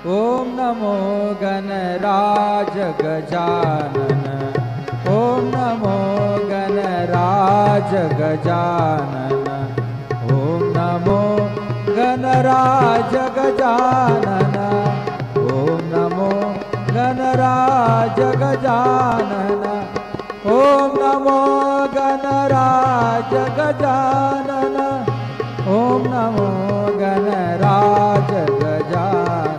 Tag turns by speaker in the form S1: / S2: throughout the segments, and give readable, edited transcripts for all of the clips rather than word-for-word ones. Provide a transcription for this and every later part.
S1: ओम नमो गणराज गजानन। ओम नमो गणराज गजानन। ओम नमो गणराज गजानन। ओम नमो गणराज गजानन। ओम नमो गणराज गजानन। ओम नमो गणराज गजानन।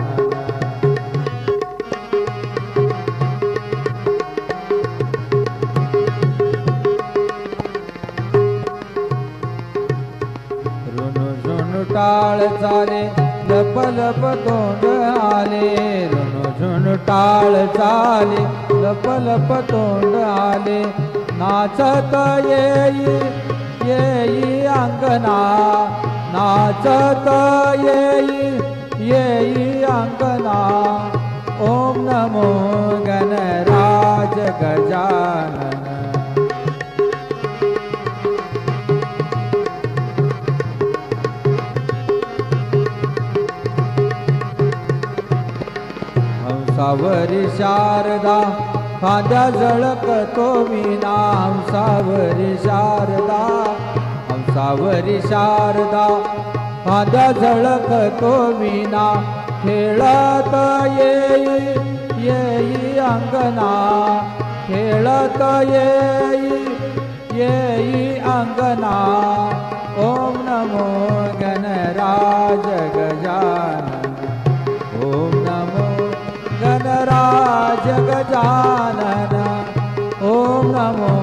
S1: टाळ चाले लप लप तोंड आले। ऋणझुण टाळ चाले लप लप तोंड आले। नाचत येई येई अंगना। नाचत येई येई अंगना। ओम नमो गणराज गजानन। हंसावरी शारदा खांद्या झळकतो वीणा। हंसावरी शारदा हंसावरी शारदा खांद्या झळकतो वीणा। खेळत येई येई अंगना। खेळत येई येई अंगना। ओम नमो गणराज गजानन। ओम नमो गणराज गजानन। ओम नमो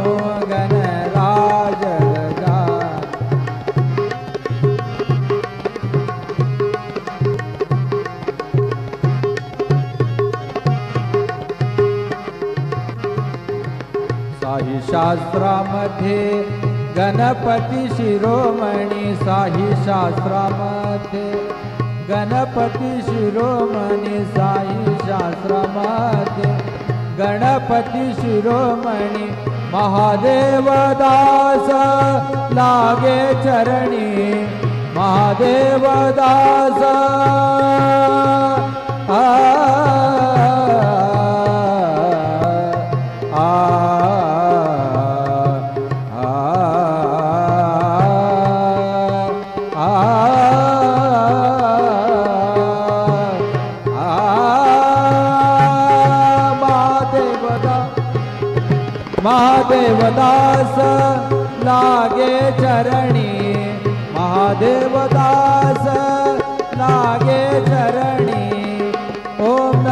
S1: गणराज गजानन। साही शास्त्रामध्ये गणपती शिरोमणी। साही शास्त्रामध्ये गणपती शिरोमणी। साई शास्त्रामध्ये गणपती शिरोमणी। महादेव दास लागे चरणी। महादेव दास महादेव दास लागे चरणी। महादेव दास लागे चरणी।